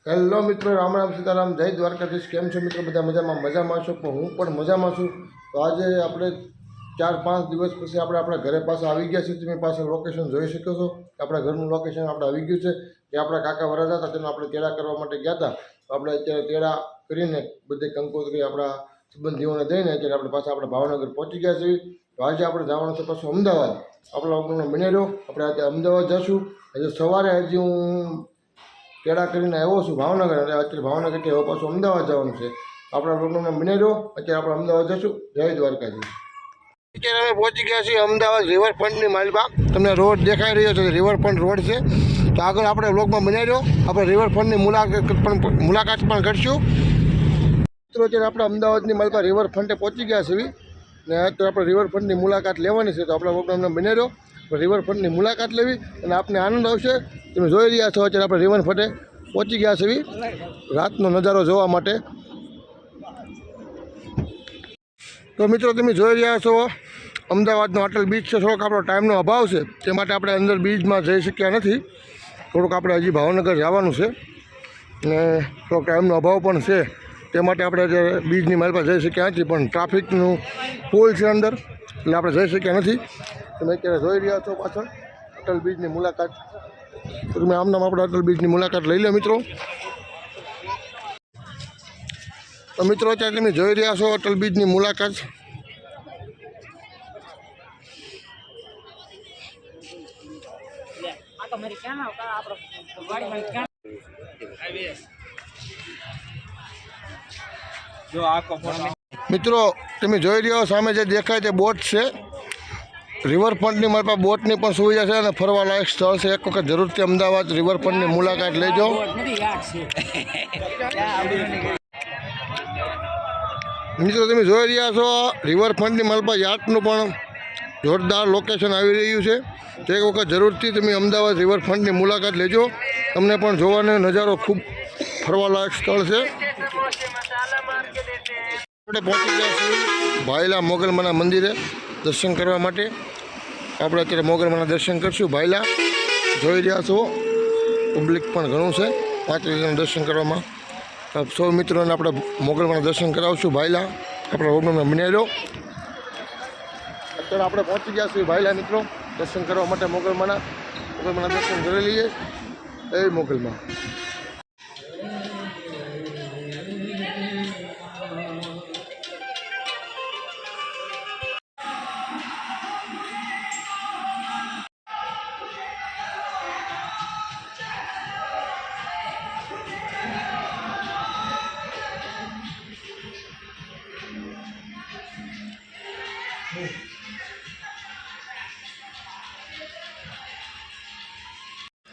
Hello મિત્રો, રામ રામ સીતારામ, જય દ્વારકાધીશ। કેમ છો મિત્રો? બધા મજામાં છો? પણ હું પણ મજામાં છું। તો આજે આપણે 4-5 દિવસ પછી આપણા ઘરે પાછા આવી ગયા છીએ। તમે પાછળ લોકેશન જોઈ શકો છો। આપણા ઘરનું લોકેશન આપણે આવી ગયું છે। જે આપણા કાકા વરાજા હતા તેનો આપણે તેડા કરવા માટે ગયા હતા। તો આપણે અત્યારે તેડા કરીને બધે કંકોત્રી આપણા સંબંધીઓને દઈને અત્યારે આપણે પાછા આપણા ભાવનગર પહોંચી ગયા છીએ। તો આજે આપણે જવાનું છે પાછું અમદાવાદ। આપણા લોકોનો બને રહ્યો, આપણે આજે અમદાવાદ જઈશું। આજે સવારે હજી હું તેડા કરીને આવ્યો છું ભાવનગર, અને અત્યારે ભાવનગરથી હવે પાછું અમદાવાદ જવાનું છે। આપણા લોકોને બને રહ્યો, અત્યારે આપણે અમદાવાદ જઈશું। જય દ્વારકાજી। અત્યારે અમે પહોંચી ગયા છીએ અમદાવાદ રિવરફ્રન્ટની માલમાં। તમને રોડ દેખાઈ રહ્યો છે, રિવરફ્રન્ટ રોડ છે। તો આગળ આપણે વ્લોગમાં બની રહ્યો, આપણે રિવરફ્રન્ટની મુલાકાત પણ કરીશું। મિત્રો અત્યારે આપણે અમદાવાદની માલમાં રિવરફ્રન્ટે પહોંચી ગયા છીએ, ને અત્યારે આપણે રિવરફ્રન્ટની મુલાકાત લેવાની છે। તો આપણા લોકોને બને રહ્યો, રિવરફ્રન્ટની મુલાકાત લેવી અને આપને આનંદ આવશે। તમે જોઈ રહ્યા છો અત્યારે આપણે રિવરફ્રન્ટે પહોંચી ગયા છીએ રાતનો નજારો જોવા માટે। તો મિત્રો તમે જોઈ રહ્યા છો અમદાવાદનો અટલ બીચ છે। થોડોક આપણો ટાઈમનો અભાવ છે, તે માટે આપણે અંદર બીચમાં જઈ શક્યા નથી। થોડુંક આપણે હજી ભાવનગર જવાનું છે ને થોડોક ટાઈમનો અભાવ પણ છે, તે માટે આપણે અત્યારે બીચની માલ પર જઈ શક્યા નથી। પણ ટ્રાફિકનું ફૂલ છે અંદર, એટલે આપણે જઈ શક્યા નથી। તમે અત્યારે જોઈ રહ્યા છો પાછળ અટલ બીચની મુલાકાત। તો તમે આમનામ આપણે અટલ બીચની મુલાકાત લઈ લો મિત્રો। તો મિત્રો અત્યારે તમે જોઈ રહ્યા છો અટલ બીચની મુલાકાત। મિત્રો તમે જોઈ રહ્યા સામે જે દેખાય તે બોટ છે। રિવરફ્રન્ટની મારી પાસે બોટની પણ સુવિધા છે અને ફરવાલાયક સ્થળ છે। એક વખત જરૂરથી અમદાવાદ રિવરફ્રન્ટની મુલાકાત લેજો। મિત્રો તમે જોઈ રહ્યા છો રિવરફ્રન્ટની મારી પાસે યાટનું પણ જોરદાર લોકેશન આવી રહ્યું છે। તો એક વખત જરૂરથી તમે અમદાવાદ રિવરફ્રન્ટની મુલાકાત લેજો, તમને પણ જોવાનો નજારો ખૂબ ફરવાલાયક સ્થળ છે। આપણે પહોંચી ગયા છીએ ભાયલા મોગલમાના મંદિરે દર્શન કરવા માટે। આપણે અત્યારે મોગલમાના દર્શન કરશું। ભાયલા જોઈ રહ્યા છો પબ્લિક પણ ઘણું છે માતાજીના દર્શન કરવામાં। સૌ મિત્રોને આપણે મોગલમાના દર્શન કરાવશું ભાયલા। આપણા પ્રોગ્રામમાં બની રહ્યો। અત્યારે આપણે પહોંચી ગયા છીએ ભાયલા મિત્રો દર્શન કરવા માટે મોગલમાના દર્શન કરી લઈએ। એ મોગલમાં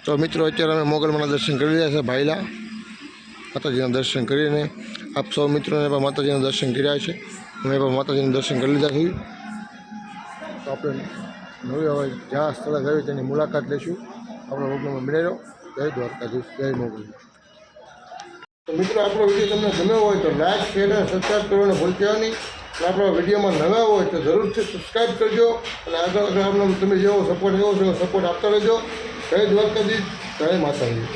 તો મિત્રો અત્યારે અમે મોગલમાના દર્શન કરી રહ્યા છે ભાઈલા। માતાજીના દર્શન કરીને આપ સૌ મિત્રોને પણ માતાજીના દર્શન કર્યા છે, અમે પણ માતાજીના દર્શન કરી લીધા છે। તો આપણે નવી હવે જ્યાં સ્થળે ગયું તેની મુલાકાત લઈશું। આપણો પ્રોગ્રામમાં બની રહ્યો। જય દ્વારકાધીશ, જય મોગલ। તો મિત્રો આપણો વિડીયો તમને ગમ્યો હોય તો લાઈક, શેર અને સબસ્ક્રાઈબ કરવાનું ભૂલતા નહીં। અને આપણા વિડીયોમાં નવા હોય તો જરૂરથી સબસ્ક્રાઈબ કરજો, અને આગળ તમે જેવો સપોર્ટ એવો છો સપોર્ટ આપતા રહેજો। જય દ્વારકાધીશ, જય માતાજી।